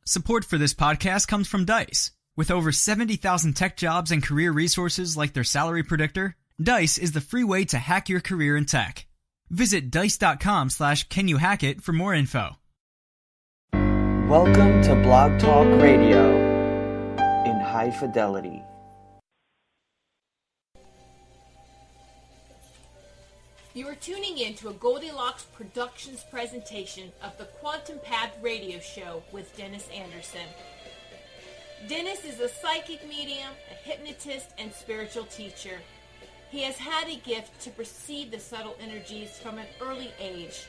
Support for this podcast comes from Dice. With over 70,000 tech jobs and career resources like their salary predictor, Dice is the free way to hack your career in tech. Visit dice.com/canyouhackit for more info. Welcome to Blog Talk Radio in high fidelity. You are tuning in to a Goldilocks Productions presentation of the Quantum Path Radio Show with Dennis Anderson. Dennis is a psychic medium, a hypnotist, and spiritual teacher. He has had a gift to perceive the subtle energies from an early age,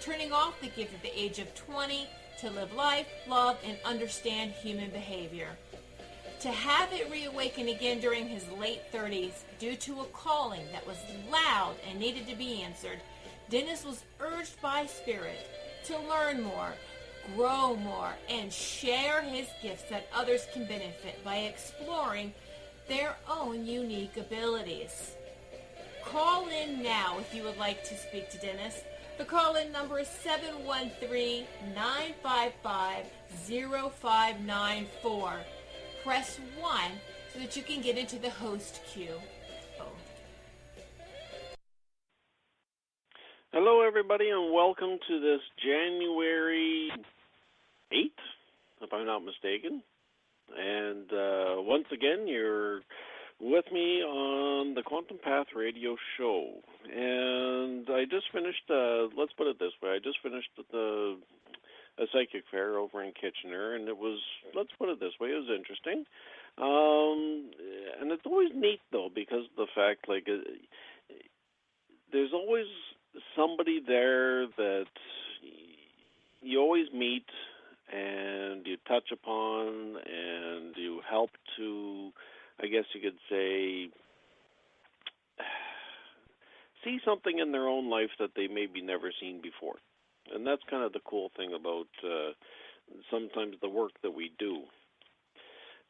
turning off the gift at the age of 20 to live life, love, and understand human behavior. To have it reawaken again during his late 30s due to a calling that was loud and needed to be answered, Dennis was urged by Spirit to learn more, grow more, and share his gifts that others can benefit by exploring their own unique abilities. Call in now if you would like to speak to Dennis. The call-in number is 713-955-0594. Press 1 so that you can get into the host queue. Hello, everybody, and welcome to this January 8th, if I'm not mistaken. And once again, you're with me on the Quantum Path Radio Show. And I just finished, let's put it this way, I just finished a psychic fair over in Kitchener, and it was, let's put it this way, it was interesting. And it's always neat, though, because of the fact, like, there's always somebody there that you always meet and you touch upon and you help to, I guess you could say, see something in their own life that they maybe never seen before. And that's kind of the cool thing about sometimes the work that we do.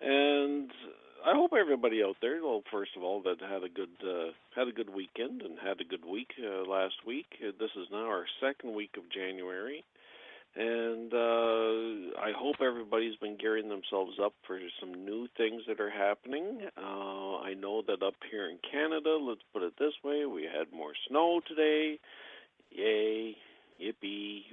And I hope everybody out there, well, first of all, that had a good weekend and had a good week last week. This is now our second week of January. And I hope everybody's been gearing themselves up for some new things that are happening. I know that up here in Canada, let's put it this way, we had more snow today. Yay. Yippee.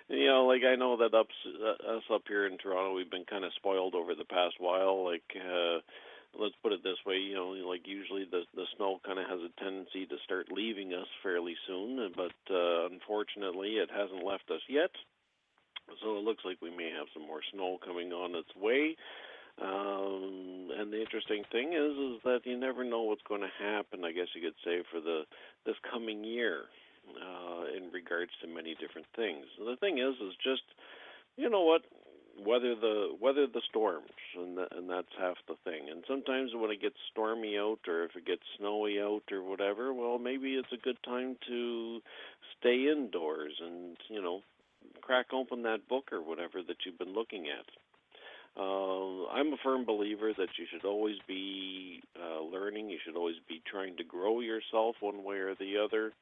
You know, like, I know that us up here in Toronto, we've been kind of spoiled over the past while. Like, let's put it this way, you know, like usually the snow kind of has a tendency to start leaving us fairly soon, but unfortunately it hasn't left us yet. So it looks like we may have some more snow coming on its way. And the interesting thing is that you never know what's going to happen, I guess you could say, for this coming year in regards to many different things. And the thing is just, you know what, weather the storms, and that's half the thing. And sometimes when it gets stormy out, or if it gets snowy out, or whatever, well, maybe it's a good time to stay indoors and, you know, crack open that book or whatever that you've been looking at. I'm a firm believer that you should always be learning. You should always be trying to grow yourself one way or the other.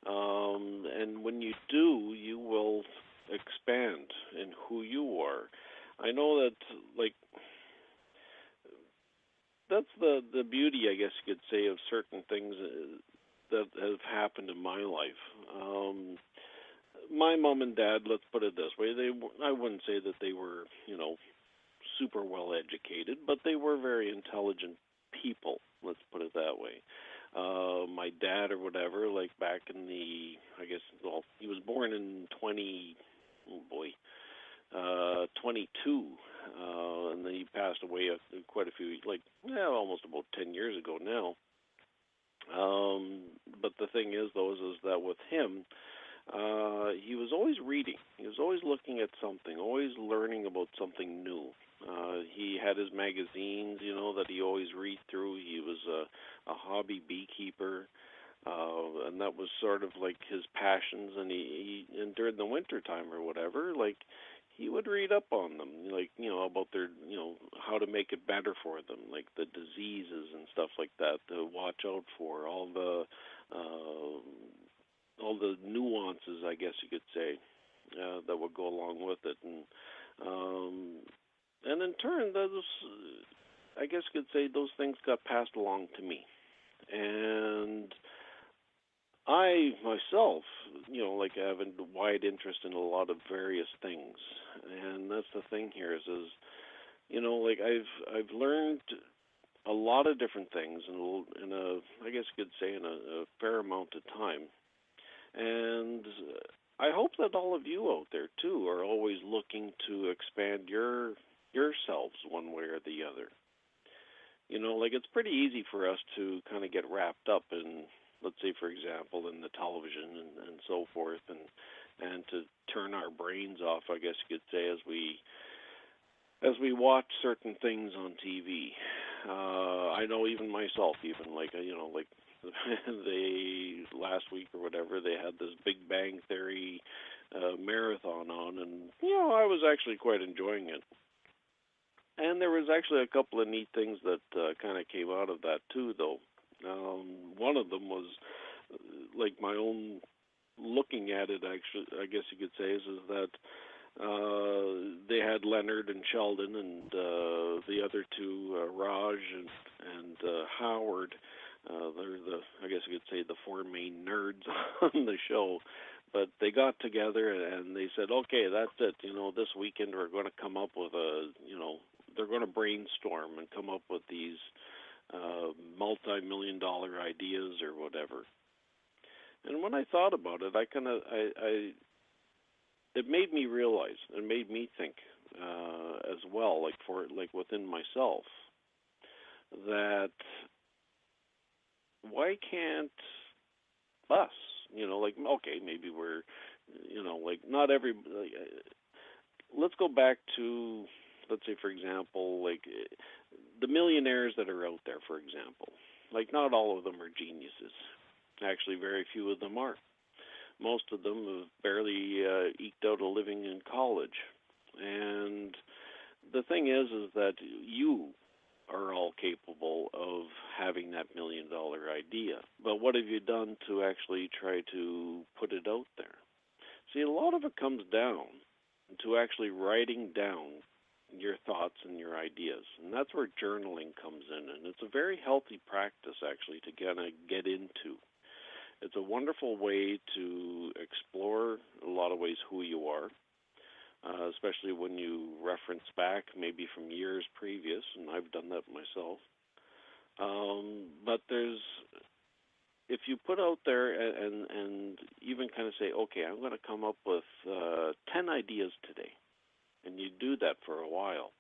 And when you do, you will expand in who you are. I know that, like, that's the beauty, I guess you could say, of certain things that have happened in my life. My mom and dad, let's put it this way, I wouldn't say that they were, you know, super well educated, but they were very intelligent people, let's put it that way. My dad or whatever, like back in the, I guess, well, he was born in 22, and then he passed away quite a few, like, almost about 10 years ago now. But the thing is, though, is that with him, he was always reading. He was always looking at something, always learning about something new. He had his magazines, you know, that he always read through. He was a hobby beekeeper, and that was sort of like his passions. And and during the winter time or whatever, like, he would read up on them, like, you know, about their, you know, how to make it better for them, like the diseases and stuff like that to watch out for, all the nuances, I guess you could say. that would go along with it, and in turn, those, I guess you could say, those things got passed along to me, and I myself, like I have a wide interest in a lot of various things, and that's the thing here is like I've learned a lot of different things in a I guess you could say in a fair amount of time, and I hope that all of you out there too are always looking to expand yourselves one way or the other. Like it's pretty easy for us to kind of get wrapped up in, let's say, for example, in the television and so forth, and to turn our brains off, I guess you could say, as we watch certain things on TV. I know even myself, even like they last week or whatever, they had this Big Bang Theory marathon on, and I was actually quite enjoying it. And there was actually a couple of neat things that kind of came out of that too, though. One of them was like my own looking at it. Actually, I guess you could say is that they had Leonard and Sheldon and the other two, Raj and Howard. They're I guess you could say, the four main nerds on the show. But they got together and they said, okay, that's it. This weekend we're going to come up with they're going to brainstorm and come up with these multi-million-dollar ideas or whatever. And when I thought about it, it made me realize, it made me think as well, like within myself, that why can't us, okay, maybe we're, not every, let's go back to, let's say, for example, the millionaires that are out there, for example. Not all of them are geniuses. Actually, very few of them are. Most of them have barely eked out a living in college. And the thing is that you are all capable of having that $1 million idea. But what have you done to actually try to put it out there? See, a lot of it comes down to actually writing down your thoughts and your ideas. And that's where journaling comes in. And it's a very healthy practice, actually, to kind of get into. It's a wonderful way to explore, in a lot of ways, who you are, especially when you reference back maybe from years previous, and I've done that myself. But if you put out there and even kind of say, okay, I'm going to come up with 10 ideas today, and you do that for a while,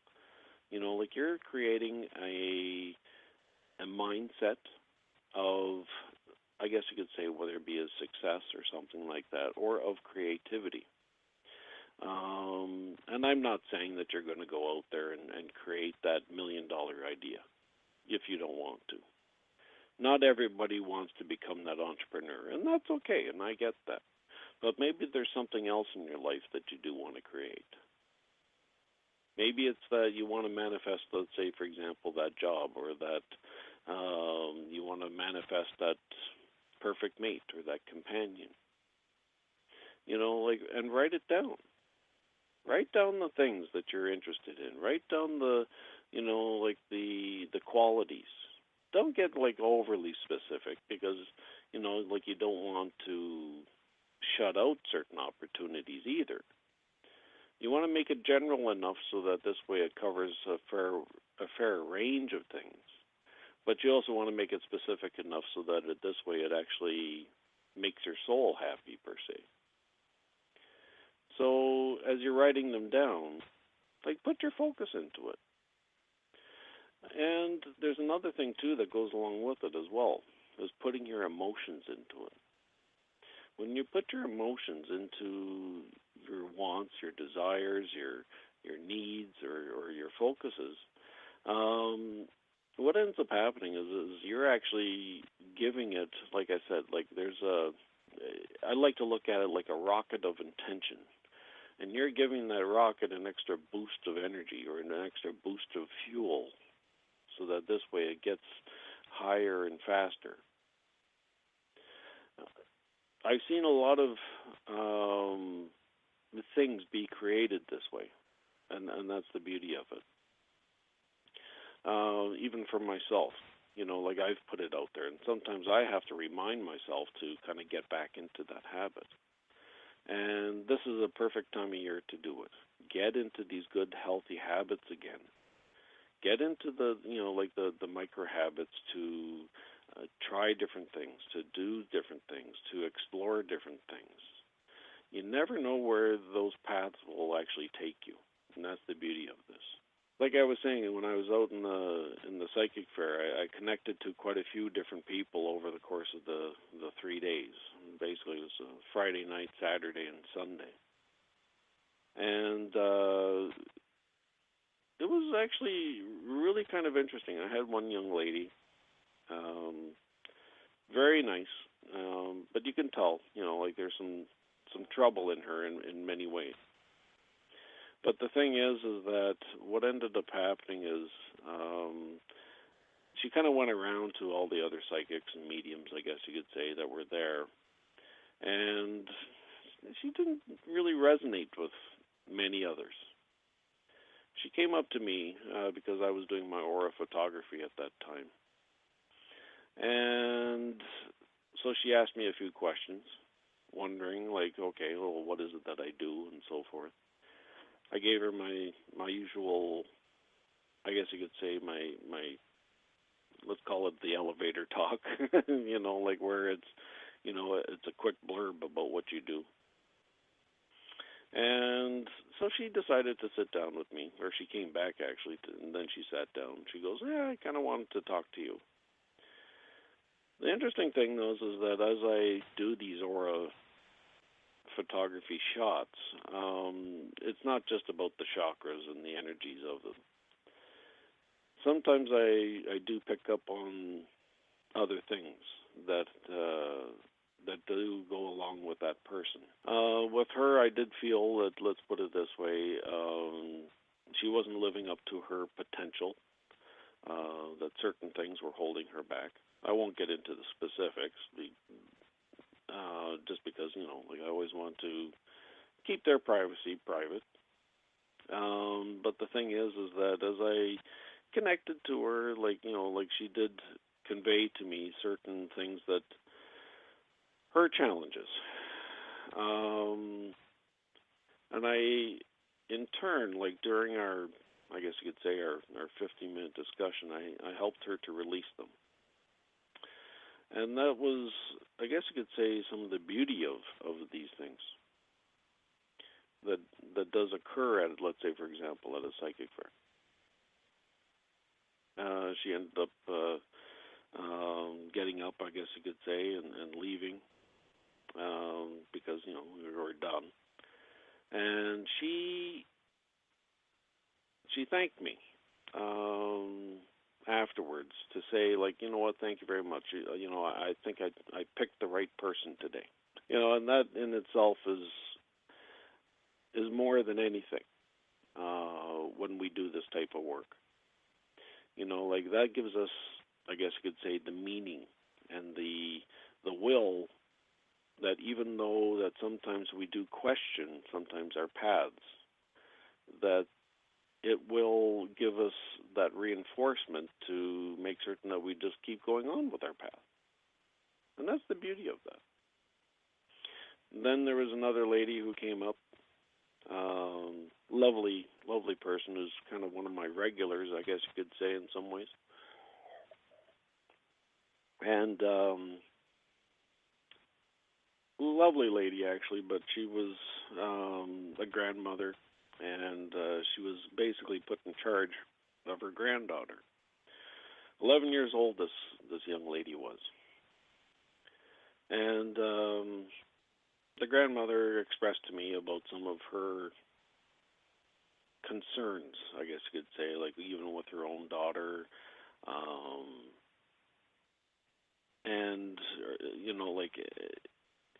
you're creating a mindset of, I guess you could say, whether it be a success or something like that, or of creativity. And I'm not saying that you're going to go out there and create that $1 million idea if you don't want to. Not everybody wants to become that entrepreneur, and that's okay, and I get that. But maybe there's something else in your life that you do want to create. Maybe it's that you want to manifest, let's say, for example, that job, or that you want to manifest that perfect mate or that companion. And write it down. Write down the things that you're interested in. Write down the qualities. Don't get overly specific, because you don't want to shut out certain opportunities either. You want to make it general enough so that this way it covers a fair range of things. But you also want to make it specific enough so that this way it actually makes your soul happy, per se. So as you're writing them down, put your focus into it. And there's another thing, too, that goes along with it as well, is putting your emotions into it. When you put your emotions into your wants, your desires, your needs, or your focuses, what ends up happening is you're actually giving it, like I said, I like to look at it like a rocket of intention. And you're giving that rocket an extra boost of energy, or an extra boost of fuel, so that this way it gets higher and faster. I've seen a lot of things be created this way, and that's the beauty of it. Even for myself, like I've put it out there, and sometimes I have to remind myself to kind of get back into that habit. And this is a perfect time of year to do it. Get into these good, healthy habits again. Get into the, like the micro habits to try different things, to do different things, to explore different things. You never know where those paths will actually take you, and that's the beauty of this. Like I was saying, when I was out in the psychic fair, I connected to quite a few different people over the course of the 3 days. Basically, it was Friday night, Saturday, and Sunday. And it was actually really kind of interesting. I had one young lady, very nice, but you can tell, like there's some trouble in her in many ways. But the thing is that what ended up happening is she kind of went around to all the other psychics and mediums, I guess you could say, that were there. And she didn't really resonate with many others. She came up to me because I was doing my aura photography at that time. And so she asked me a few questions, wondering, like, okay, well, what is it that I do and so forth. I gave her my usual, I guess you could say, my let's call it the elevator talk, like where it's, it's a quick blurb about what you do. And so she decided to sit down with me, or she came back actually, and then she sat down. She goes, yeah, I kind of wanted to talk to you. The interesting thing, though, is that as I do these aura photography shots, it's not just about the chakras and the energies of them. Sometimes I do pick up on other things that do go along with that person. With her, I did feel that, let's put it this way, she wasn't living up to her potential, that certain things were holding her back. I won't get into the specifics, just because, like I always want to keep their privacy private. But the thing is that as I connected to her, like she did convey to me certain things that her challenges. And I, in turn, like during our, I guess you could say our 15-minute discussion, I helped her to release them. And that was, I guess you could say, some of the beauty of these things that does occur at, let's say, for example, at a psychic fair. She ended up getting up, I guess you could say, and leaving because, we were done. And she thanked me afterwards to say, like, you know what, thank you very much. I think I picked the right person today. And that in itself is more than anything when we do this type of work. Like that gives us, I guess you could say, the meaning and the will that even though that sometimes we do question sometimes our paths, that it will give us that reinforcement to make certain that we just keep going on with our path. And that's the beauty of that. Then there was another lady who came up, lovely person who's kind of one of my regulars, I guess you could say, in some ways. And lovely lady, actually, but she was a grandmother, and she was basically put in charge of her granddaughter. 11 years old this young lady was. And the grandmother expressed to me about some of her concerns, I guess you could say, like even with her own daughter, and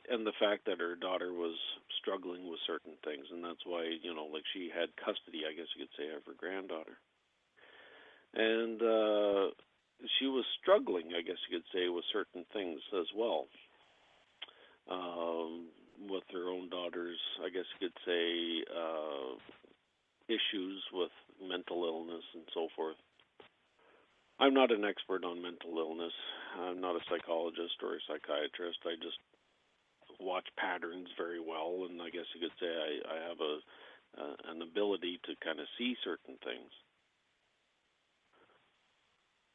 and the fact that her daughter was struggling with certain things, and that's why like she had custody, I guess you could say, of her granddaughter, and she was struggling, I guess you could say, with certain things as well. with her own daughter's, I guess you could say, issues with mental illness and so forth. I'm not an expert on mental illness. I'm not a psychologist or a psychiatrist. I just watch patterns very well, and I guess you could say I have an ability to kind of see certain things.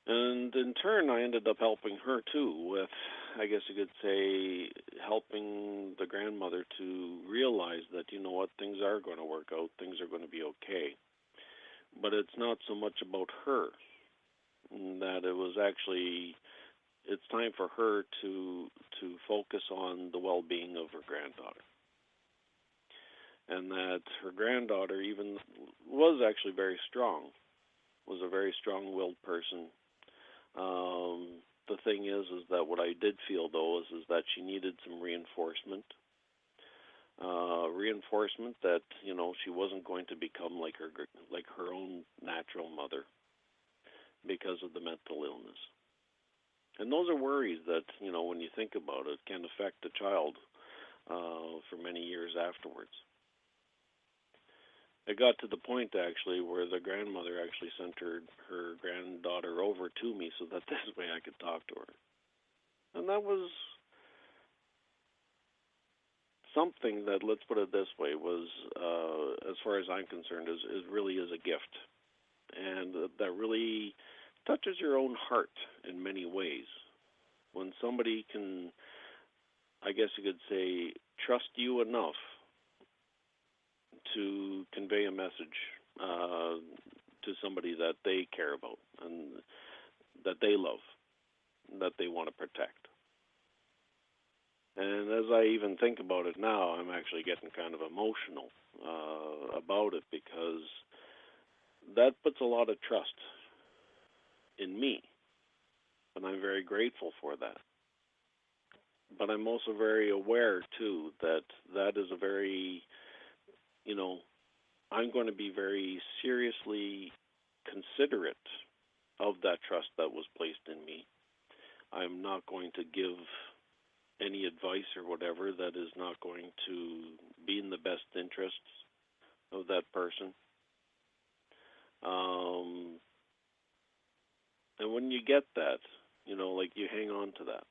And in turn, I ended up helping her too with, I guess you could say, helping the grandmother to realize that, you know what, things are going to work out, things are going to be okay. But it's not so much about her, that it was actually, it's time for her to focus on the well-being of her granddaughter. And that her granddaughter even was actually very strong, was a very strong-willed person. The thing is that what I did feel, though, is that she needed some reinforcement. Reinforcement that, you know, she wasn't going to become like her own natural mother because of the mental illness. And those are worries that, you know, when you think about it, can affect a child for many years afterwards. It got to the point, actually, where the grandmother actually sent her granddaughter over to me so that this way I could talk to her. And that was something that, let's put it this way, was, as far as I'm concerned, is really is a gift. And that really touches your own heart in many ways. When somebody can, I guess you could say, trust you enough to convey a message to somebody that they care about and that they love, that they want to protect. And as I even think about it now, I'm actually getting kind of emotional about it, because that puts a lot of trust in me, and I'm very grateful for that. But I'm also very aware, too, that that is a very, you know, I'm going to be very seriously considerate of that trust that was placed in me. I'm not going to give any advice or whatever that is not going to be in the best interests of that person. And when you get that, you know, like, you hang on to that.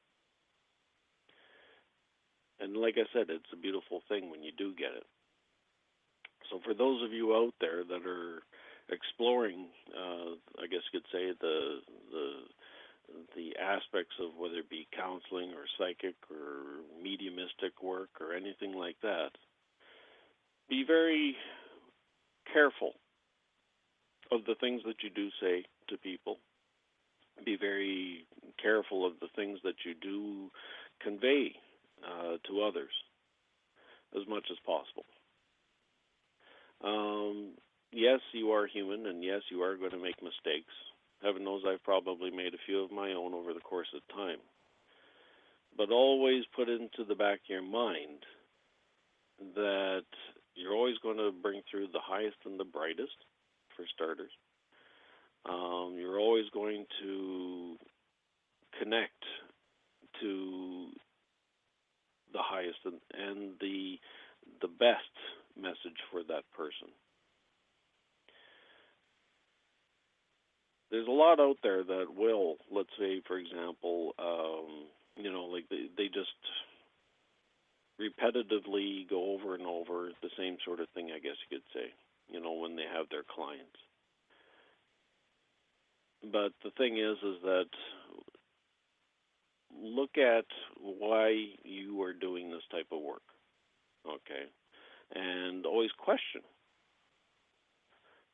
And like I said, it's a beautiful thing when you do get it. So for those of you out there that are exploring, I guess you could say, the aspects of whether it be counseling or psychic or mediumistic work or anything like that, be very careful of the things that you do say to people. Be very careful of the things that you do convey to others as much as possible. Yes, you are human, and yes, you are going to make mistakes. Heaven knows I've probably made a few of my own over the course of time. But always put into the back of your mind that you're always going to bring through the highest and the brightest, for starters. You're always going to connect to the highest and the best message for that person. There's a lot out there that will, let's say, for example, you know, like they just repetitively go over and over the same sort of thing, I guess you could say, you know, when they have their clients. But the thing is that look at why you are doing this type of work, okay? And always question.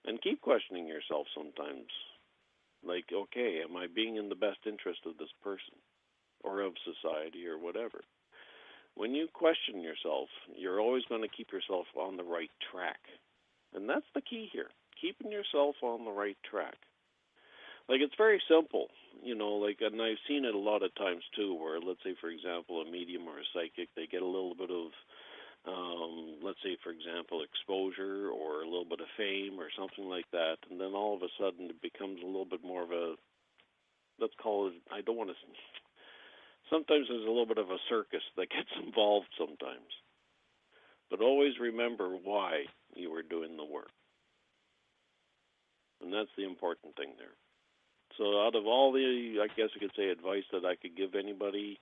And keep questioning yourself sometimes. Like, okay, am I being in the best interest of this person or of society or whatever? When you question yourself, you're always going to keep yourself on the right track. And that's the key here, keeping yourself on the right track. Like, it's very simple, you know, like, and I've seen it a lot of times, too, where, let's say, for example, a medium or a psychic, they get a little bit of, let's say, for example, exposure or a little bit of fame or something like that, and then all of a sudden it becomes a little bit more of a, let's call it, I don't want to, sometimes there's a little bit of a circus that gets involved sometimes. But always remember why you were doing the work. And that's the important thing there. So out of all the, I guess you could say, advice that I could give anybody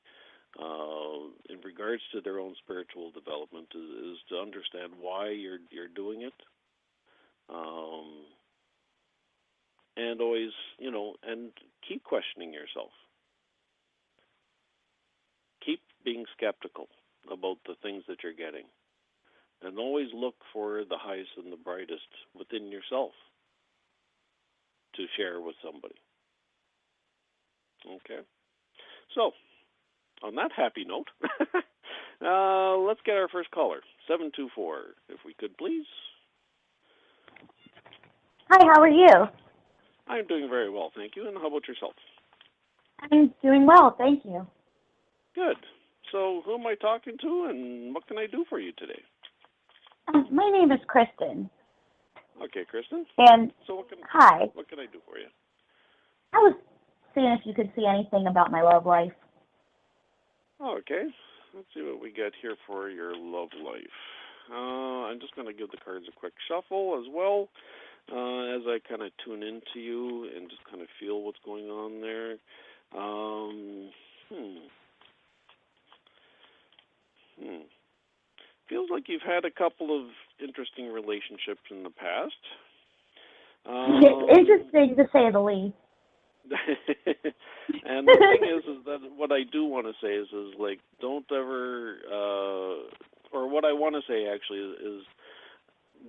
in regards to their own spiritual development is to understand why you're doing it. And always, and keep questioning yourself. Keep being skeptical about the things that you're getting. And always look for the highest and the brightest within yourself to share with somebody. Okay? So, on that happy note, let's get our first caller, 724, if we could, please. Hi, how are you? I'm doing very well, thank you. And how about yourself? I'm doing well, thank you. Good. So, who am I talking to, and what can I do for you today? My name is Kristen. Okay, Kristen. And so hi. What can I do for you? I was seeing if you could see anything about my love life. Okay. Let's see what we get here for your love life. I'm just going to give the cards a quick shuffle as well, as I kind of tune into you and just kind of feel what's going on there. Feels like you've had a couple of interesting relationships in the past. It's interesting to say the least. And the thing is that what I do want to say is like, don't ever, or what I want to say actually is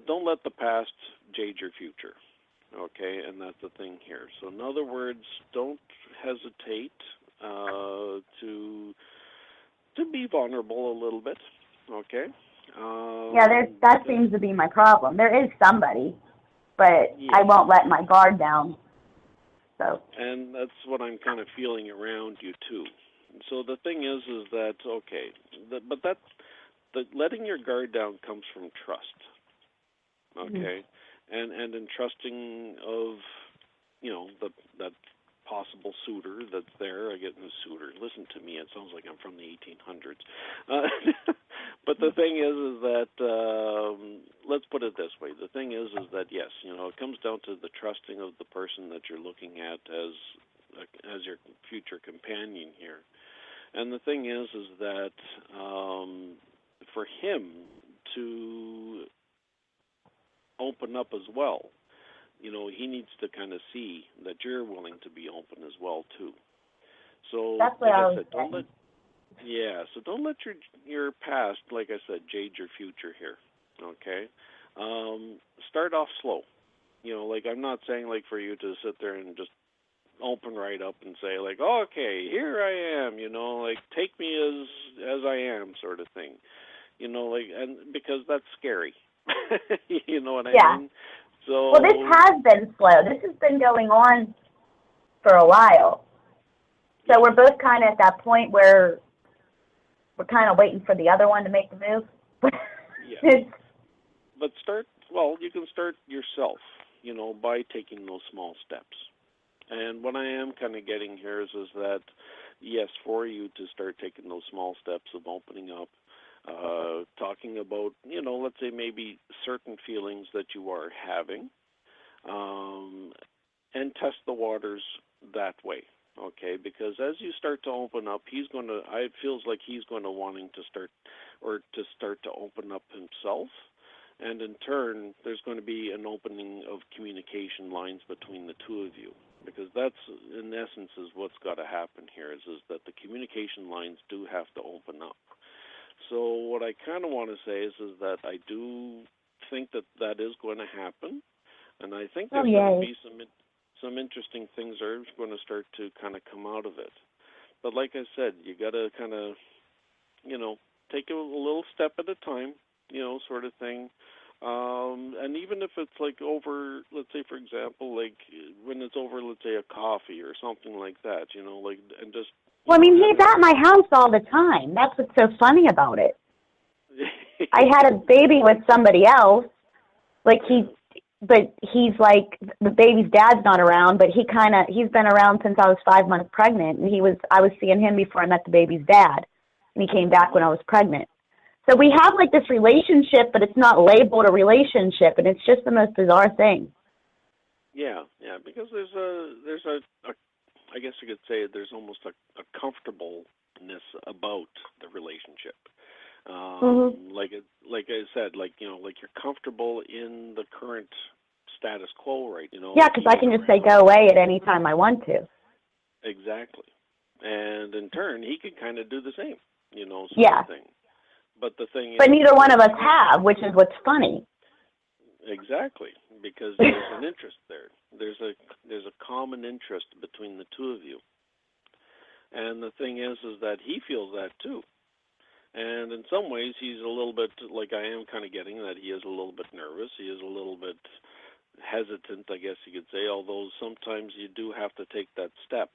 don't let the past jade your future. Okay, and that's the thing here. So in other words, don't hesitate to be vulnerable a little bit. Okay. That seems to be my problem. There is somebody, but yeah. I won't let my guard down. So. And that's what I'm kind of feeling around you too. So the thing is that okay, letting your guard down comes from trust. Okay, and in trusting of that possible suitor that's there. I get a suitor. Listen to me. It sounds like I'm from the 1800s. But the thing is that let's put it this way. The thing is that yes, it comes down to the trusting of the person that you're looking at as your future companion here. And the thing is that for him to open up as well, he needs to kind of see that you're willing to be open as well too. So that's what I said, don't let your past, like I said, jade your future here. Okay, start off slow. Like I'm not saying like for you to sit there and just open right up and say like, okay, here I am. Like take me as I am, sort of thing. And because that's scary. You know what I mean? So, well, this has been slow. This has been going on for a while. So we're both kind of at that point where we're kind of waiting for the other one to make the move. Yeah. But you can start yourself, by taking those small steps. And what I am kind of getting here is that, yes, for you to start taking those small steps of opening up, talking about, let's say maybe certain feelings that you are having, and test the waters that way, okay? Because as you start to open up, it feels like he's going to wanting to start to open up himself, and in turn, there's going to be an opening of communication lines between the two of you. Because that's, in essence, is what's got to happen here, is that the communication lines do have to open up. So what I kind of want to say is that I do think that is going to happen, and I think there's going to be some interesting things are going to start to kind of come out of it. But like I said, you got to kind of, take a little step at a time, sort of thing. And even if it's like over, let's say, for example, like when it's over, let's say, a coffee or something like that, and just. Well, I mean, he's at my house all the time. That's what's so funny about it. I had a baby with somebody else. But he's like, the baby's dad's not around, but he's been around since I was 5 months pregnant. And I was seeing him before I met the baby's dad. And he came back when I was pregnant. So we have like this relationship, but it's not labeled a relationship, and it's just the most bizarre thing. Yeah, because there's a I guess you could say there's almost a comfortableness about the relationship. Like I said, like you're comfortable in the current status quo, right? Yeah, because I can just say go away at any time I want to. Exactly, and in turn, he could kind of do the same, Yeah. of thing. But the thing is, but neither one of us have, which is what's funny. Exactly, because there's an interest there. There's a common interest between the two of you. And the thing is that he feels that too. And in some ways, he's a little bit, like I am kind of getting, that he is a little bit nervous. He is a little bit hesitant, I guess you could say, although sometimes you do have to take that step.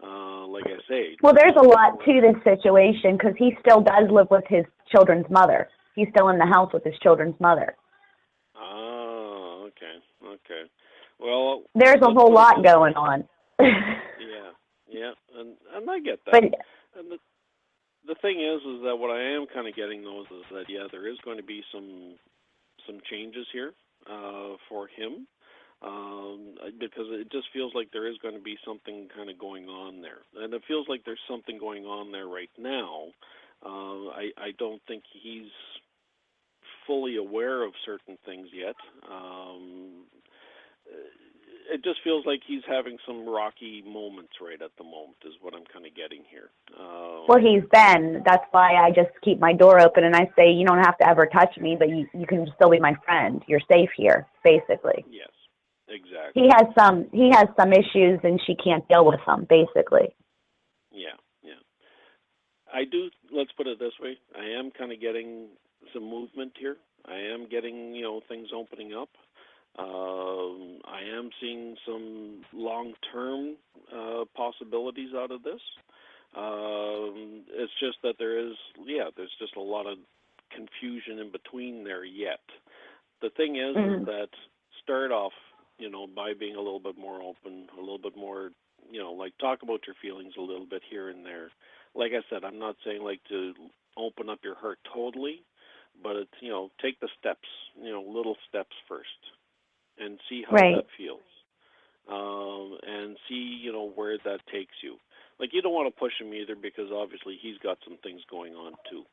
Like I say. Well, there's a lot to this situation because he still does live with his children's mother. He's still in the house with his children's mother. Oh, okay. Well, there's a whole lot going on. Yeah, and I get that. But, and the thing is that what I am kind of getting though is that there is going to be some changes here for him. Because it just feels like there is going to be something kind of going on there. And it feels like there's something going on there right now. I don't think he's fully aware of certain things yet. It just feels like he's having some rocky moments right at the moment is what I'm kind of getting here. Well, he's been. That's why I just keep my door open and I say, you don't have to ever touch me, but you can still be my friend. You're safe here, basically. Yes. Exactly. He has some issues and she can't deal with them, basically. Yeah. I do, let's put it this way, I am kind of getting some movement here. I am getting, things opening up. I am seeing some long-term possibilities out of this. It's just that there's just a lot of confusion in between there yet. The thing is that start off by being a little bit more open, a little bit more, like talk about your feelings a little bit here and there. Like I said, I'm not saying like to open up your heart totally, but it's, take the steps, little steps first and see how that feels. And see, where that takes you. Like you don't want to push him either because obviously he's got some things going on too.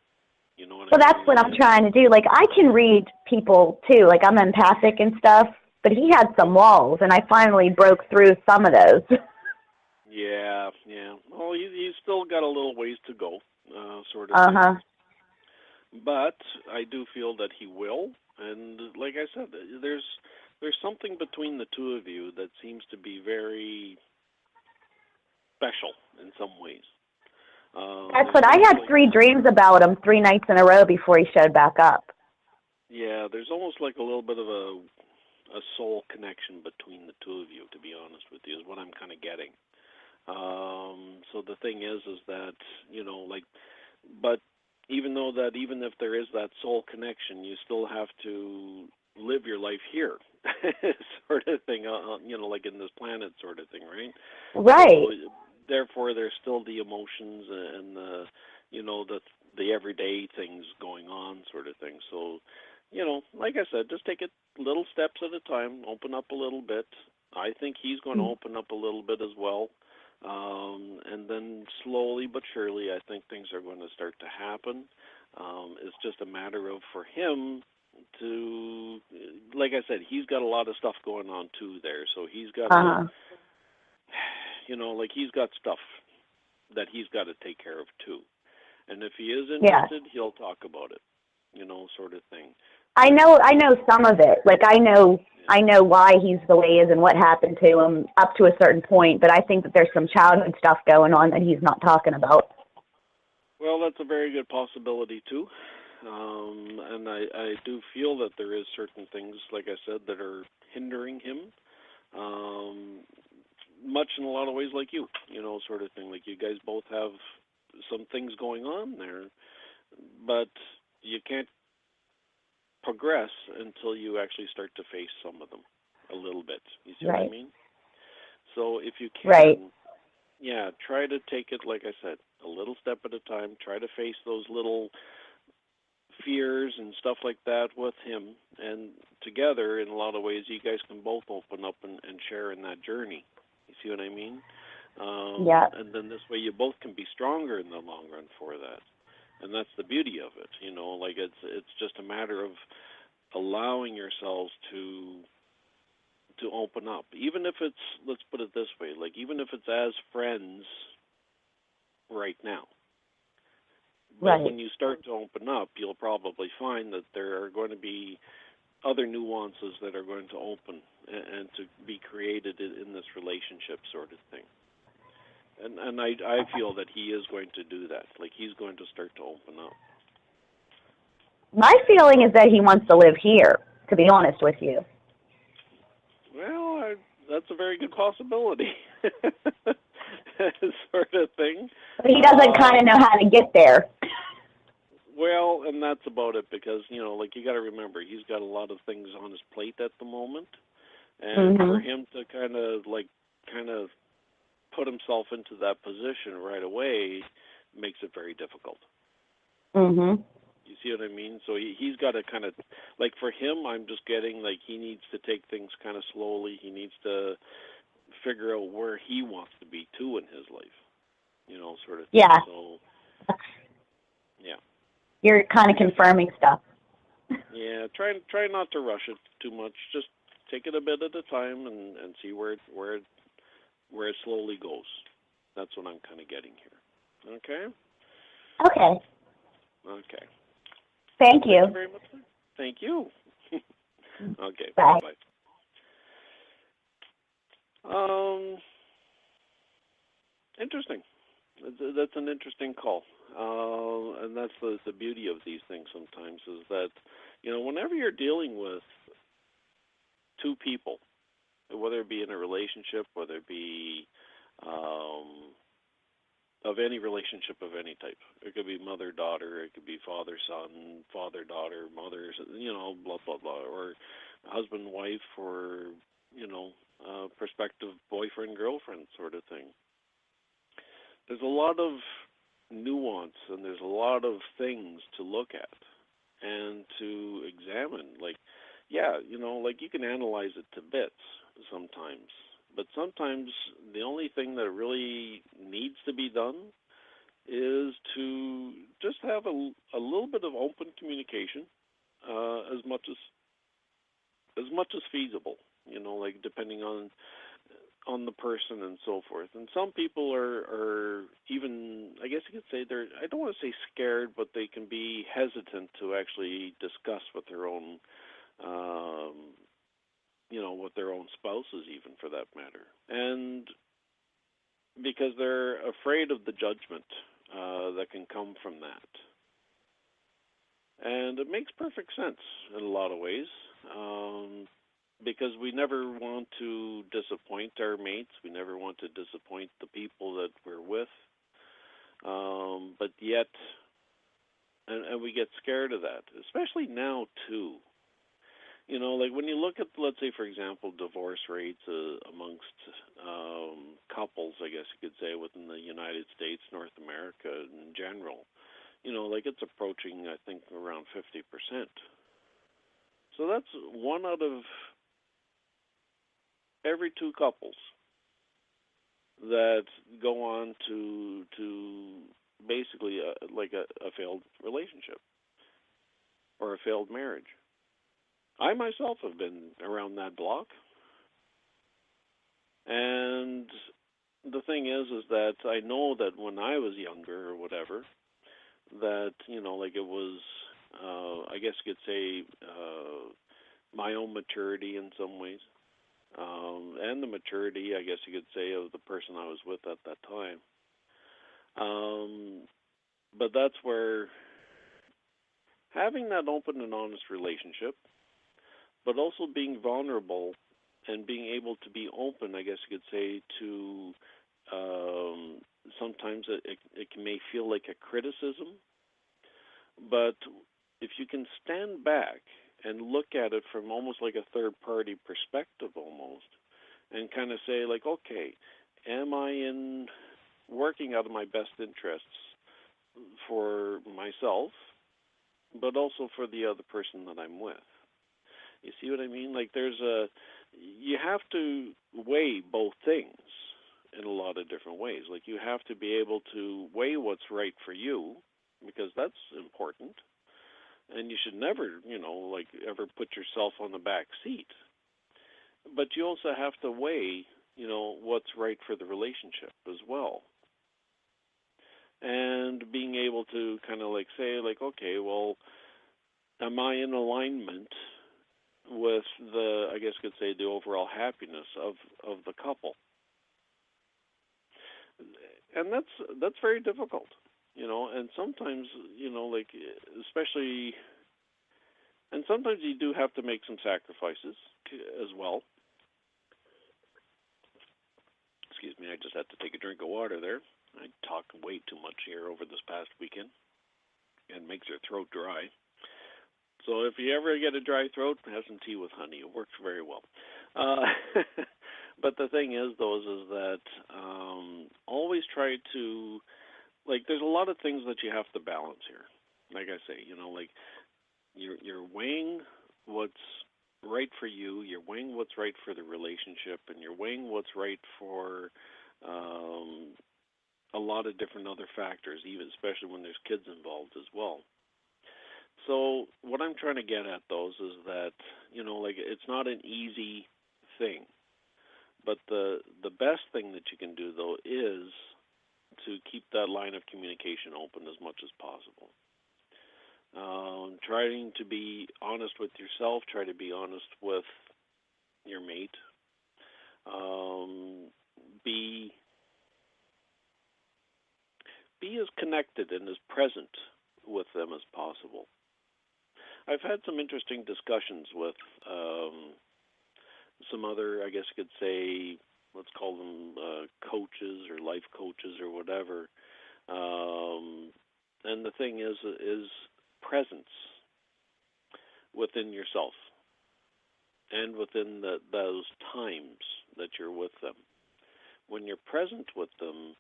You know what I mean? That's what I'm trying to do. Like I can read people too. Like I'm empathic and stuff. But he had some walls, and I finally broke through some of those. Yeah. Well, he's still got a little ways to go, sort of thing. But I do feel that he will. And like I said, there's something between the two of you that seems to be very special in some ways. That's what I had 3 dreams about him 3 nights in a row before he showed back up. Yeah, there's almost like a little bit of a soul connection between the two of you, to be honest with you, is what I'm kind of getting. So the thing is that, but even if there is that soul connection, you still have to live your life here, sort of thing, like in this planet sort of thing, right? Right. So, therefore, there's still the emotions and the everyday things going on sort of thing. So, like I said, just take it little steps at a time, open up a little bit. I think he's going to open up a little bit as well. And then slowly but surely, I think things are going to start to happen. It's just a matter of, for him to, like I said, he's got a lot of stuff going on too there. So he's got, he's got stuff that he's got to take care of too. And if he is interested, he'll talk about it, sort of thing. I know some of it. Like I know why he's the way he is and what happened to him up to a certain point, but I think that there's some childhood stuff going on that he's not talking about. Well, that's a very good possibility too. And I do feel that there is certain things, like I said, that are hindering him. Much in a lot of ways like you, sort of thing. Like you guys both have some things going on there, but you can't progress until you actually start to face some of them a little bit. You see what I mean? So if you can, try to take it, like I said, a little step at a time. Try to face those little fears and stuff like that with him, and together, in a lot of ways, you guys can both open up and share in that journey. You see what I mean? Yeah. And then this way, you both can be stronger in the long run for that. And that's the beauty of it, like it's just a matter of allowing yourselves to open up, even if it's, let's put it this way, like even if it's as friends right now. But Right. when you start to open up, you'll probably find that there are going to be other nuances that are going to open and to be created in this relationship sort of thing. And I feel that he is going to do that. Like, he's going to start to open up. My feeling is that he wants to live here, to be honest with you. Well, that's a very good possibility. Sort of thing. But he doesn't kind of know how to get there. Well, and that's about it, because, like, you got to remember, he's got a lot of things on his plate at the moment. And for him to kind of put himself into that position right away makes it very difficult. Mm-hmm. You see what I mean? So he's got to kind of, like, for him, I'm just getting, like, he needs to take things kind of slowly. He needs to figure out where he wants to be, too, in his life, sort of thing. Yeah. So, yeah. You're kind of confirming stuff. Yeah, try not to rush it too much. Just take it a bit at a time and see where it slowly goes. That's what I'm kind of getting here. Okay? Okay. Okay. Thank you. Thank you very much. Thank you. Okay. Bye. Bye. Interesting. That's an interesting call. And that's the beauty of these things sometimes, is that, whenever you're dealing with two people, whether it be in a relationship, whether it be of any relationship of any type. It could be mother-daughter, it could be father-son, father-daughter, mother, blah, blah, blah, or husband-wife, or, prospective boyfriend-girlfriend sort of thing. There's a lot of nuance, and there's a lot of things to look at and to examine. Like, yeah, like, you can analyze it to bits sometimes. But sometimes the only thing that really needs to be done is to just have a little bit of open communication, as much as feasible. Like, depending on the person and so forth. And some people are even, I guess you could say, I don't want to say scared, but they can be hesitant to actually discuss with their own with their own spouses, even, for that matter. And because they're afraid of the judgment that can come from that. And it makes perfect sense in a lot of ways, because we never want to disappoint our mates. We never want to disappoint the people that we're with. But yet, and we get scared of that, especially now, too. Like, when you look at, let's say, for example, divorce rates amongst couples, I guess you could say, within the United States, North America in general, like, it's approaching, I think, around 50%. So that's one out of every two couples that go on to basically a failed relationship or a failed marriage. I myself have been around that block. And the thing is that I know that when I was younger or whatever, that, like, it was, I guess you could say, my own maturity in some ways, and the maturity, I guess you could say, of the person I was with at that time. But that's where having that open and honest relationship, but also being vulnerable and being able to be open, I guess you could say, to sometimes it may feel like a criticism, but if you can stand back and look at it from almost like a third-party perspective almost, and kind of say, like, okay, am I working out of my best interests for myself but also for the other person that I'm with. You see what I mean? Like you have to weigh both things in a lot of different ways. Like you have to be able to weigh what's right for you, because that's important. And you should never, ever put yourself on the back seat. But you also have to weigh, what's right for the relationship as well. And being able to kind of say, okay, well, am I in alignment with the, I guess you could say, the overall happiness of the couple? And that's very difficult, and sometimes, especially, and sometimes you do have to make some sacrifices as well. Excuse me, I just had to take a drink of water there. I talked way too much here over this past weekend, and makes your throat dry. So if you ever get a dry throat, have some tea with honey. It works very well. But the thing is, though, is that always try to, there's a lot of things that you have to balance here. Like I say, you're weighing what's right for you, you're weighing what's right for the relationship, and you're weighing what's right for a lot of different other factors, even especially when there's kids involved as well. So what I'm trying to get at, though, is that, it's not an easy thing. But the best thing that you can do, though, is to keep that line of communication open as much as possible. Trying to be honest with yourself, try to be honest with your mate. Be as connected and as present with them as possible. I've had some interesting discussions with some other, I guess you could say, let's call them coaches or life coaches or whatever. And the thing is presence within yourself and within those times that you're with them. When you're present with them,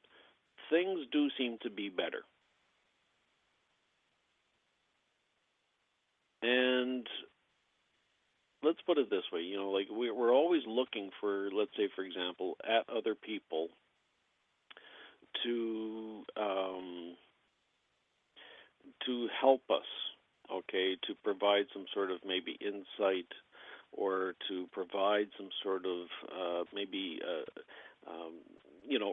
things do seem to be better. And let's put it this way, we're always looking for, let's say, for example, at other people to help us, okay, to provide some sort of maybe insight, or to provide some sort of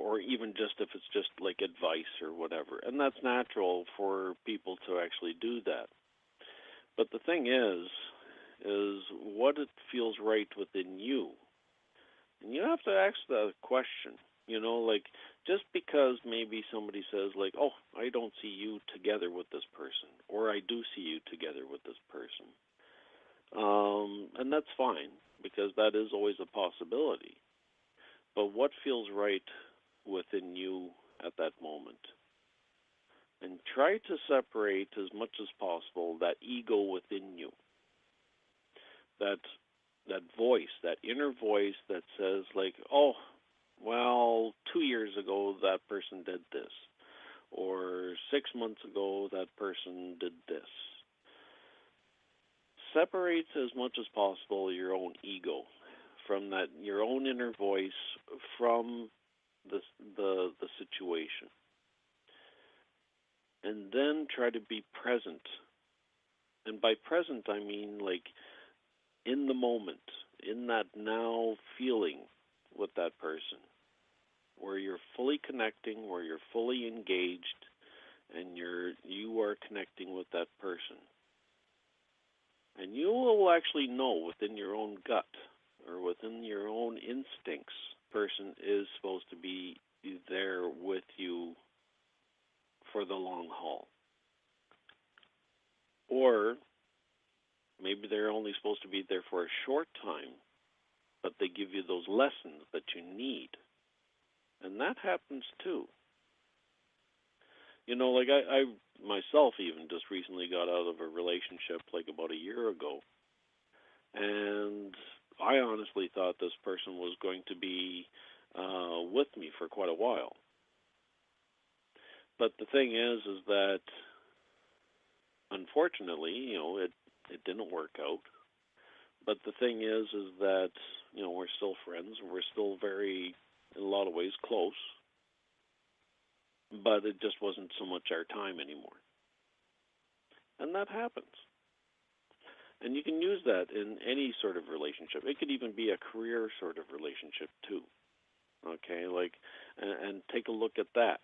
or even just if it's just like advice or whatever. And that's natural for people to actually do that. But the thing is what it feels right within you. And you have to ask the question, just because maybe somebody says oh, I don't see you together with this person, or I do see you together with this person. And that's fine, because that is always a possibility. But what feels right within you at that moment? And try to separate as much as possible that ego within you. That voice, that inner voice that says oh, well, 2 years ago that person did this, or 6 months ago that person did this. Separate as much as possible your own ego from that, your own inner voice from the situation. And then try to be present. And by present, I mean in the moment, in that now feeling with that person, where you're fully connecting, where you're fully engaged, and you are connecting with that person. And you will actually know within your own gut or within your own instincts, person is supposed to be there with you for the long haul. Or maybe they're only supposed to be there for a short time, but they give you those lessons that you need. And that happens too. I myself even just recently got out of a relationship about a year ago. And I honestly thought this person was going to be with me for quite a while. But the thing is that unfortunately, it didn't work out. But the thing is that, we're still friends. We're still very, in a lot of ways, close. But it just wasn't so much our time anymore. And that happens. And you can use that in any sort of relationship. It could even be a career sort of relationship, too. Okay, and take a look at that.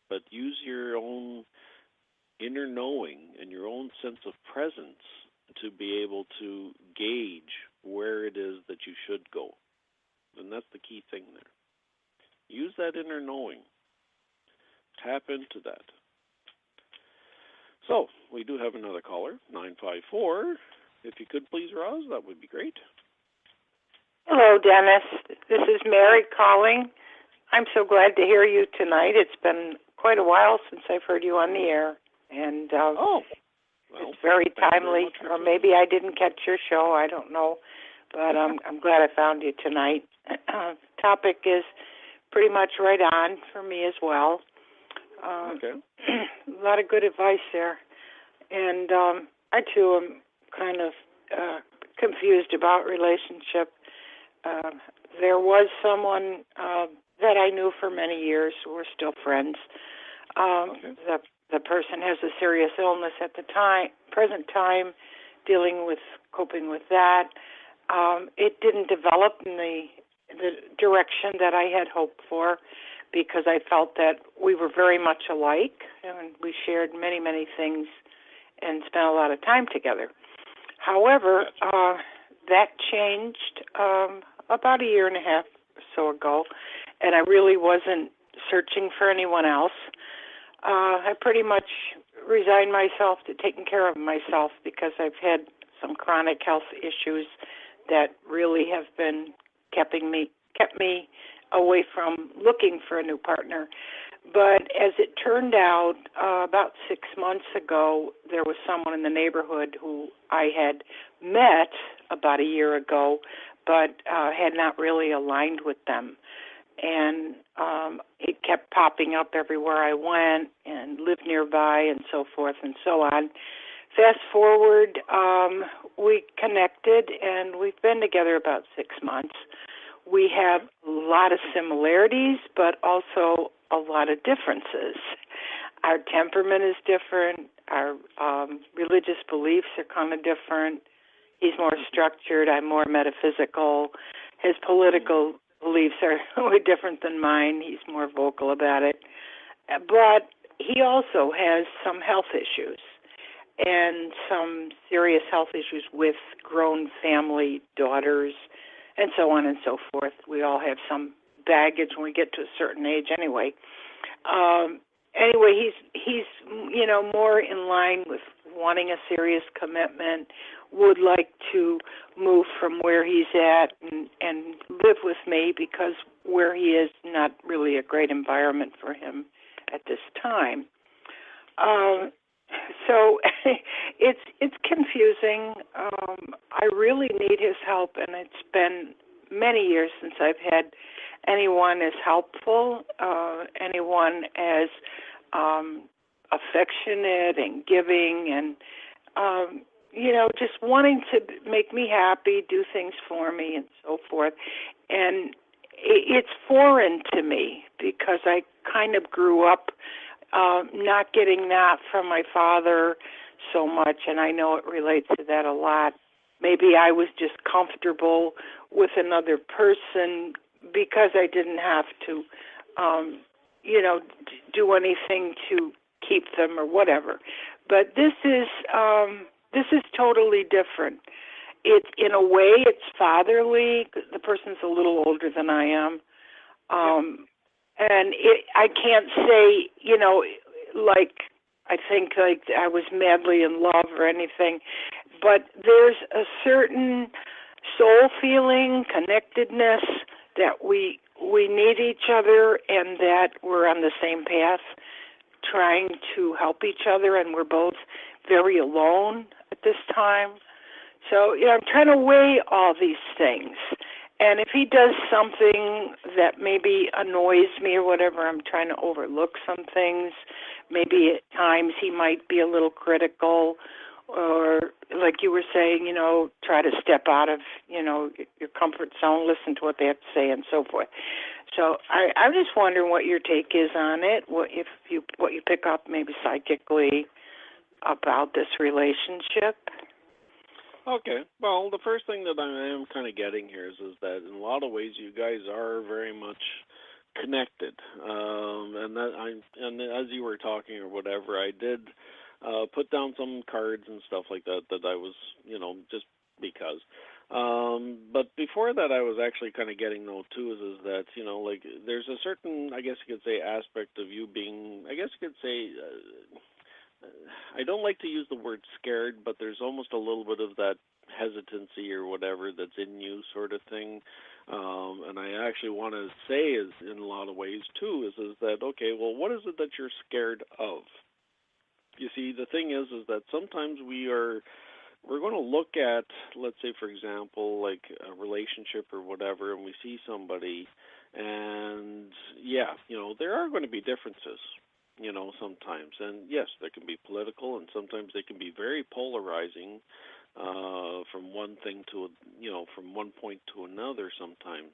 But use your own inner knowing and your own sense of presence to be able to gauge where it is that you should go. And that's the key thing there. Use that inner knowing. Tap into that. So, we do have another caller, 954. If you could please, Roz, that would be great. Hello, Dennis. This is Mary calling. I'm so glad to hear you tonight. It's been quite a while since I've heard you on the air. And it's very timely, or maybe I didn't catch your show. I don't know. But I'm glad I found you tonight. Topic is pretty much right on for me as well. Okay. A lot of good advice there. And I, too, am kind of confused about relationship. There was someone that I knew for many years. We're still friends. The person has a serious illness at the present time, coping with that. It didn't develop in the direction that I had hoped for, because I felt that we were very much alike, and we shared many, many things and spent a lot of time together. However, that changed about a year and a half or so ago, and I really wasn't searching for anyone else. I pretty much resigned myself to taking care of myself, because I've had some chronic health issues that really have been kept me away from looking for a new partner. But as it turned out, about 6 months ago, there was someone in the neighborhood who I had met about a year ago, but had not really aligned with them. And it kept popping up everywhere I went, and lived nearby, and so forth and so on. Fast forward, we connected, and we've been together about 6 months. We have a lot of similarities, but also a lot of differences. Our temperament is different. Our religious beliefs are kind of different. He's more structured. I'm more metaphysical. His political beliefs are way different than mine. He's more vocal about it. But he also has some health issues, and some serious health issues with grown family, daughters, and so on and so forth. We all have some baggage when we get to a certain age anyway. He's more in line with wanting a serious commitment, would like to move from where he's at and live with me, because where he is not really a great environment for him at this time. So it's confusing. I really need his help, and it's been many years since I've had anyone as helpful, anyone as affectionate and giving, and just wanting to make me happy, do things for me, and so forth. And it's foreign to me, because I kind of grew up not getting that from my father so much, and I know it relates to that a lot. Maybe I was just comfortable with another person because I didn't have to, do anything to keep them or whatever. But this is totally different. It, in a way, it's fatherly. The person's a little older than I am. And I can't say, I think I was madly in love or anything, but there's a certain soul feeling, connectedness, that we need each other, and that we're on the same path trying to help each other, and we're both very alone at this time. So, I'm trying to weigh all these things. And if he does something that maybe annoys me or whatever, I'm trying to overlook some things. Maybe at times he might be a little critical, or like you were saying, try to step out of, your comfort zone, listen to what they have to say and so forth. So I'm just wondering what your take is on it, what you pick up maybe psychically about this relationship. Okay. Well, the first thing that I am kind of getting here is that in a lot of ways you guys are very much connected. And as you were talking or whatever, I did put down some cards and stuff like that I was, just because. But before that, I was actually kind of getting though too is that, like there's a certain, I guess you could say, aspect of you being, I guess you could say, I don't like to use the word scared, but there's almost a little bit of that hesitancy or whatever that's in you sort of thing. And I actually want to say is in a lot of ways too is that, okay, well, what is it that you're scared of? You see, the thing is that sometimes we're going to look at, let's say, for example, like a relationship or whatever, and we see somebody, and yeah, there are going to be differences. Sometimes. And yes, they can be political, and sometimes they can be very polarizing from one thing to, from one point to another sometimes.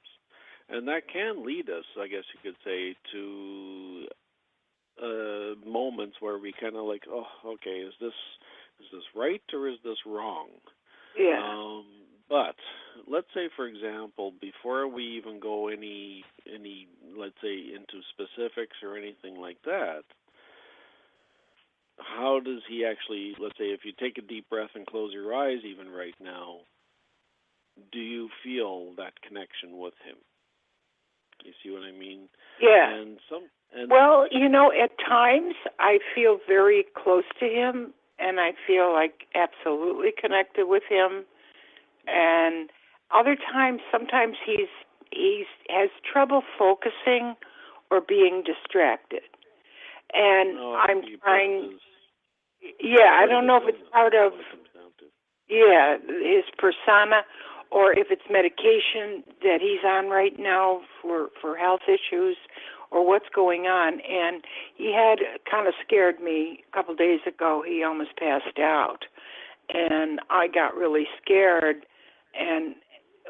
And that can lead us, I guess you could say, to moments where we kind of like, oh, okay, is this right or is this wrong? Yeah. But let's say, for example, before we even go any, let's say, into specifics or anything like that, how does he actually, let's say, if you take a deep breath and close your eyes even right now, do you feel that connection with him? You see what I mean? Yeah. Well, at times I feel very close to him, and I feel like absolutely connected with him. And other times, sometimes he has trouble focusing or being distracted. And I'm trying. Yeah, I don't know if it's part of his persona, or if it's medication that he's on right now for health issues, or what's going on. And he had kind of scared me a couple of days ago. He almost passed out, and I got really scared. And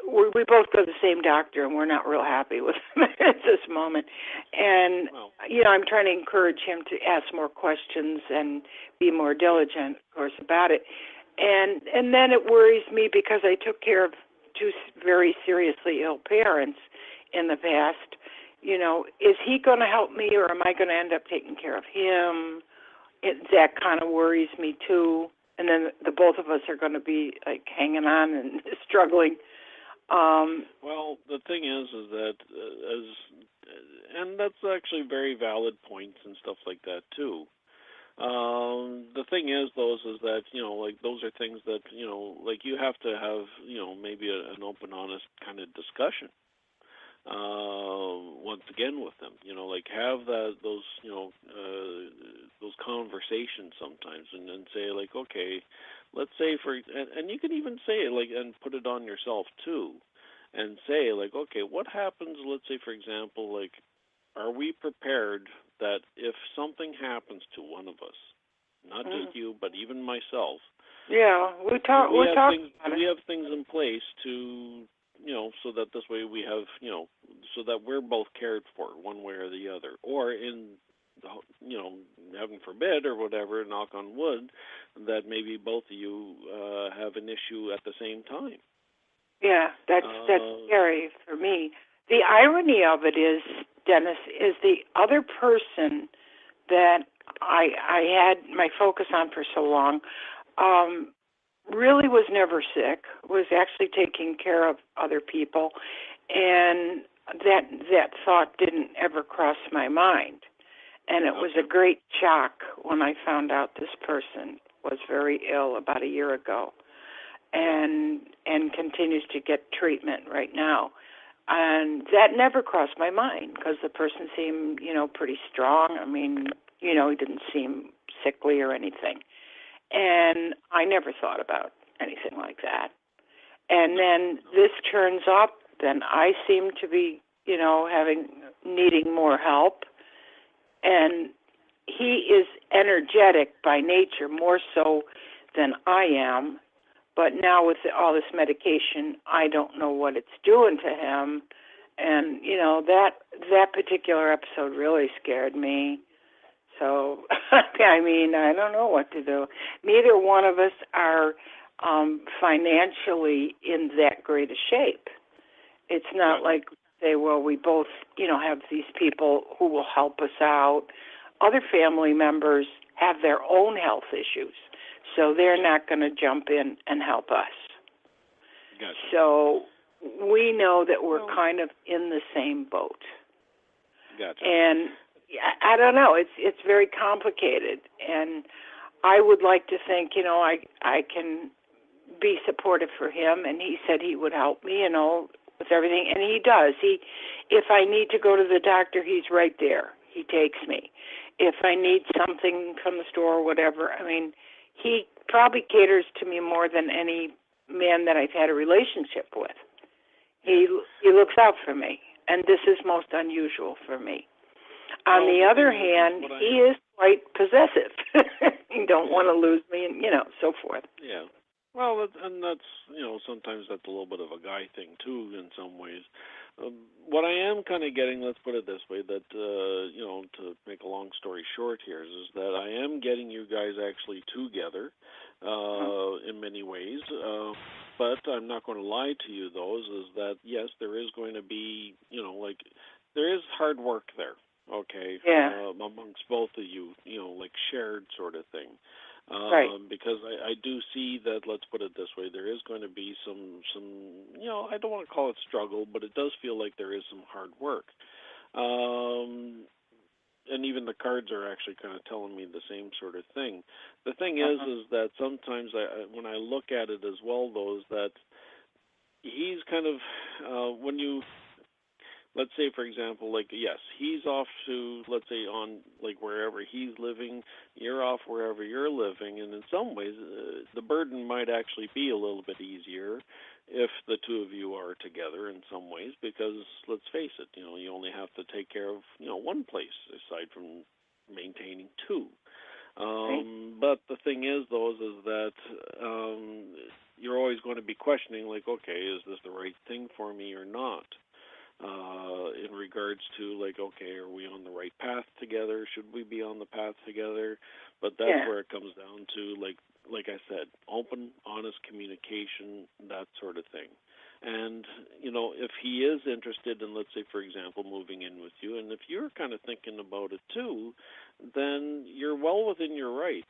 we both go to the same doctor, and we're not real happy with him at this moment. And, I'm trying to encourage him to ask more questions and be more diligent, of course, about it. And then it worries me because I took care of two very seriously ill parents in the past. Is he going to help me, or am I going to end up taking care of him? That kind of worries me, too. And then the both of us are going to be, like, hanging on and struggling. Well, the thing is that and that's actually very valid points and stuff like that too. The thing is, though, is that like those are things that like you have to have maybe an open, honest kind of discussion. Once again with them, like have those conversations sometimes, and then say like, okay, let's say and you can even say it like and put it on yourself too, and say like, okay, what happens? Let's say, for example, like, are we prepared that if something happens to one of us, not just you, but even myself? Yeah, we talk. Do we have things in place to so that this way we have, so that we're both cared for one way or the other, or in, heaven forbid or whatever, knock on wood, that maybe both of you have an issue at the same time. Yeah, that's scary for me. The irony of it is, Dennis, is the other person that I had my focus on for so long, really was never sick, was actually taking care of other people, and that thought didn't ever cross my mind. And it was a great shock when I found out this person was very ill about a year ago and continues to get treatment right now. And that never crossed my mind because the person seemed, pretty strong. I mean, he didn't seem sickly or anything. And I never thought about anything like that. And then this turns up then I seem to be, needing more help. And he is energetic by nature, more so than I am. But now with all this medication, I don't know what it's doing to him. And, that particular episode really scared me. So, I don't know what to do. Neither one of us are financially in that great a shape. It's not like, say, well, we both, have these people who will help us out. Other family members have their own health issues, so they're not going to jump in and help us. Gotcha. So we know that we're kind of in the same boat. Gotcha. And I don't know. It's very complicated, and I would like to think, I can be supportive for him, and he said he would help me, with everything, and he does. If I need to go to the doctor, he's right there. He takes me. If I need something from the store or whatever, he probably caters to me more than any man that I've had a relationship with. He looks out for me, and this is most unusual for me. On the other hand, he is quite possessive. He don't want to lose me, and so forth. Yeah. Well, and that's, sometimes that's a little bit of a guy thing, too, in some ways. What I am kind of getting, let's put it this way, that, to make a long story short here, is that I am getting you guys actually together in many ways. But I'm not going to lie to you, though, is that, yes, there is going to be, there is hard work there, okay, amongst both of you, shared sort of thing. Right. Because I do see that, let's put it this way, there is going to be some I don't want to call it struggle, but it does feel like there is some hard work. And even the cards are actually kind of telling me the same sort of thing. The thing is that sometimes when I look at it as well, though, is that he's kind of, when you, let's say, for example, yes, he's off to, let's say, on, wherever he's living, you're off wherever you're living, and in some ways, the burden might actually be a little bit easier if the two of you are together in some ways, because, let's face it, you only have to take care of, one place, aside from maintaining two. But the thing is, though, is that you're always going to be questioning, okay, is this the right thing for me or not? In regards to, okay, are we on the right path together? Should we be on the path together? But that's where it comes down to, like I said, open, honest communication, that sort of thing. And, if he is interested in, let's say, for example, moving in with you, and if you're kind of thinking about it too, then you're well within your rights,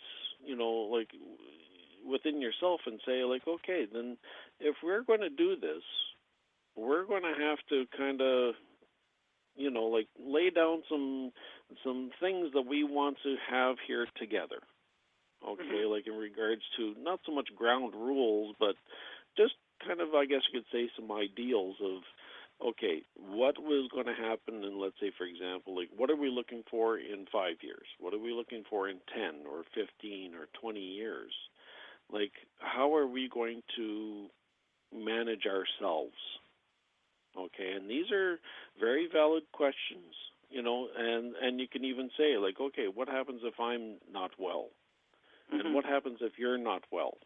within yourself, and say, okay, then if we're going to do this, we're going to have to kind of, lay down some things that we want to have here together. Okay, in regards to not so much ground rules, but just kind of, I guess you could say, some ideals of, okay, what was going to happen in, let's say, for example, what are we looking for in 5 years? What are we looking for in 10 or 15 or 20 years? How are we going to manage ourselves? Okay, and these are very valid questions, and you can even say, okay, what happens if I'm not well? And what happens if you're not well?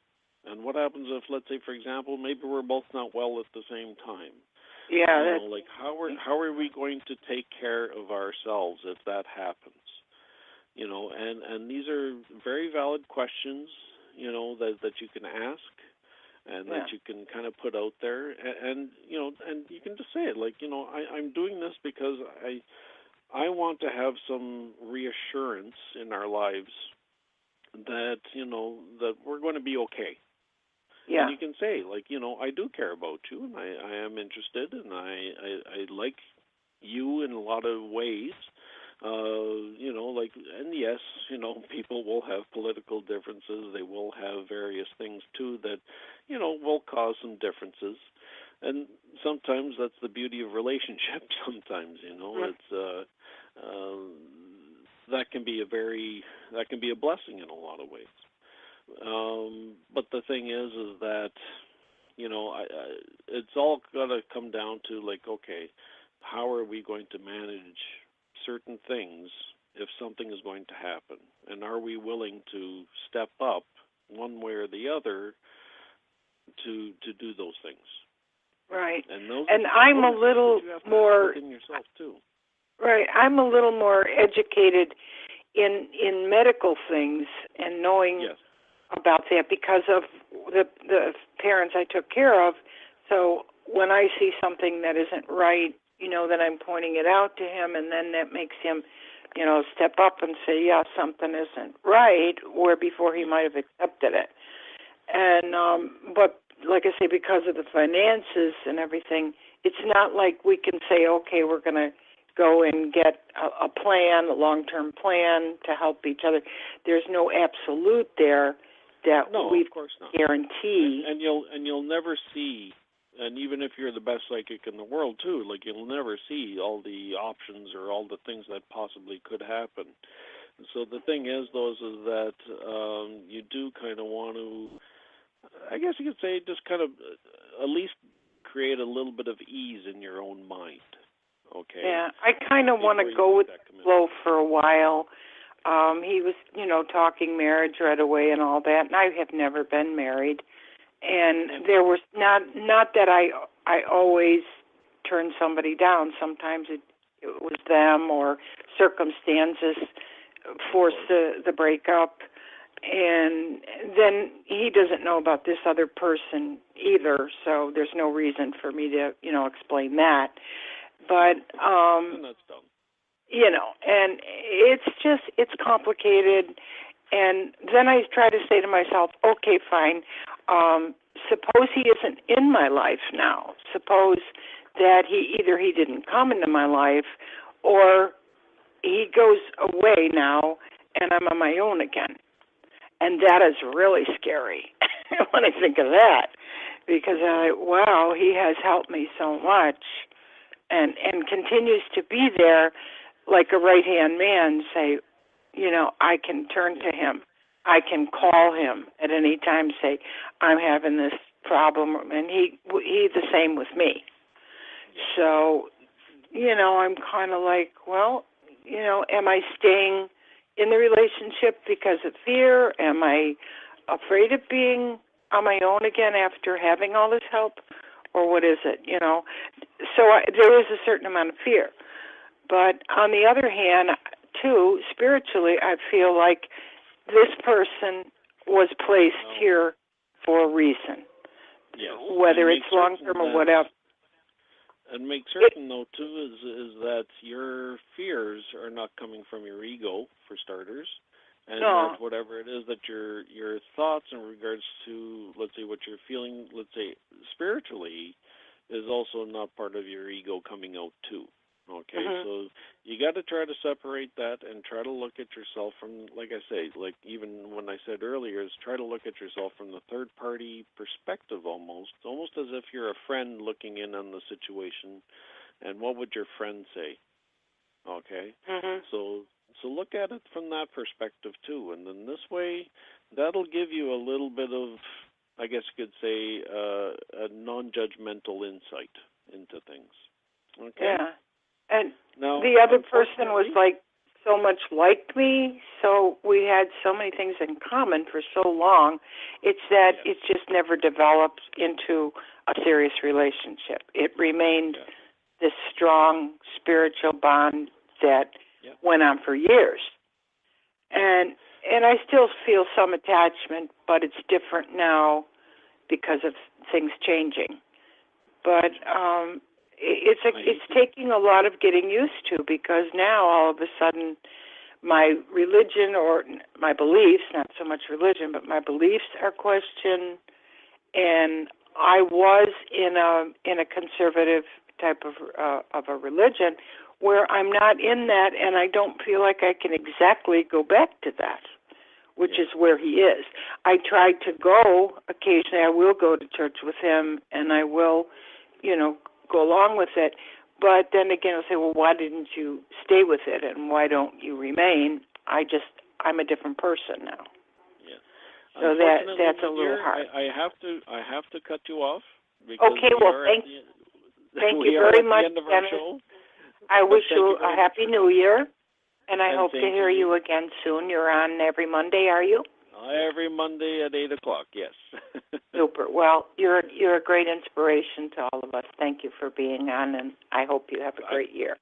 And what happens if, let's say, for example, maybe we're both not well at the same time? Yeah. How are we going to take care of ourselves if that happens? And these are very valid questions, that you can ask. And that you can kind of put out there, and you can just say it, I'm doing this because I want to have some reassurance in our lives that that we're going to be okay. Yeah. And you can say, I do care about you, and I am interested, and I like you in a lot of ways. And yes, people will have political differences. They will have various things, too, that, will cause some differences. And sometimes that's the beauty of relationships. Sometimes, it's, that can be a blessing in a lot of ways. But the thing is that, it's all got to come down to, like, okay, how are we going to manage certain things if something is going to happen? And are we willing to step up one way or the other to do those things? Right. And I'm a little more within yourself too. Right. I'm a little more educated in medical things and knowing Yes. about that because of the parents I took care of. So when I see something that isn't right, then I'm pointing it out to him, and then that makes him, step up and say, yeah, something isn't right, where before he might have accepted it. And but like I say, because of the finances and everything, it's not like we can say, okay, we're going to go and get a plan, a long-term plan to help each other. There's no absolute there that we guarantee. And you'll never see, and even if you're the best psychic in the world too, like, you'll never see all the options or all the things that possibly could happen. So the thing is, though, is that you do kind of want to, I guess you could say, just kind of at least create a little bit of ease in your own mind. Okay. Yeah, I kind of want to go with the flow for a while. He was, talking marriage right away and all that, and I have never been married. And there was not that I always turned somebody down. Sometimes it was them or circumstances forced the breakup. And then he doesn't know about this other person either, so there's no reason for me to, explain that. But, and that's dumb. And it's complicated. And then I try to say to myself, okay, fine. Suppose he isn't in my life now. Suppose that he didn't come into my life, or he goes away now and I'm on my own again. And that is really scary when I think of that, because wow, he has helped me so much and continues to be there like a right-hand man, say, I can turn to him. I can call him at any time, say, I'm having this problem, and he the same with me. So, I'm kind of like, well, am I staying in the relationship because of fear? Am I afraid of being on my own again after having all this help? Or what is it, So there is a certain amount of fear. But on the other hand, too, spiritually, I feel like this person was placed here for a reason. Yes. Whether it's long-term or whatever. And make certain, though, too, is that your fears are not coming from your ego, for starters, and that whatever it is that your thoughts in regards to, let's say, what you're feeling, let's say, spiritually, is also not part of your ego coming out, too. Okay, so you got to try to separate that and try to look at yourself from, like I say, like even when I said earlier, is try to look at yourself from the third-party perspective almost as if you're a friend looking in on the situation, and what would your friend say? Okay, so look at it from that perspective too, and then this way, that'll give you a little bit of, I guess you could say, a non-judgmental insight into things. Okay. Yeah. And now, the other person was like so much like me, so we had so many things in common for so long. It's that it's just never developed into a serious relationship. It remained this strong spiritual bond that went on for years. And I still feel some attachment, but it's different now because of things changing. But it's taking a lot of getting used to, because now all of a sudden my religion, or my beliefs, not so much religion, but my beliefs are questioned, and I was in a conservative type of a religion where I'm not in that, and I don't feel like I can exactly go back to that, which is where he is. I try to go occasionally. I will go to church with him, and I will, go along with it. But then again, I'll say, well, why didn't you stay with it, and why don't you remain? I'm a different person now. Yeah. So that's a little hard. I have to cut you off. Because okay, well, thank you very much, Dennis. I wish you a Happy New Year, and I hope to hear you again soon. You're on every Monday, are you? Every Monday at 8 o'clock, yes. Super. Well, you're a great inspiration to all of us. Thank you for being on, and I hope you have a great year.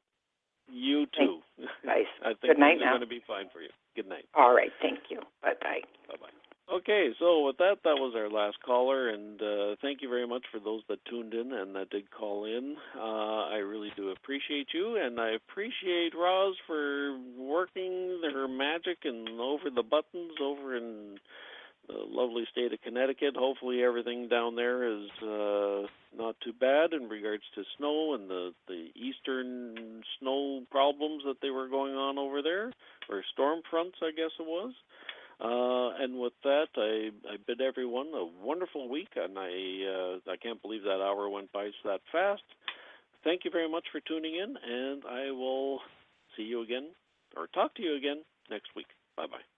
You too. Nice. I think Good night things now. are going to be fine for you. Good night. All right. Thank you. Bye-bye. Bye-bye. Okay, so with that was our last caller, and thank you very much for those that tuned in and that did call in. I really do appreciate you, and I appreciate Roz for working her magic and over the buttons over in the lovely state of Connecticut. Hopefully everything down there is not too bad in regards to snow and the eastern snow problems that they were going on over there, or storm fronts, I guess it was. And with that, I bid everyone a wonderful week, and I can't believe that hour went by that fast. Thank you very much for tuning in, and I will see you again, or talk to you again, next week. Bye-bye.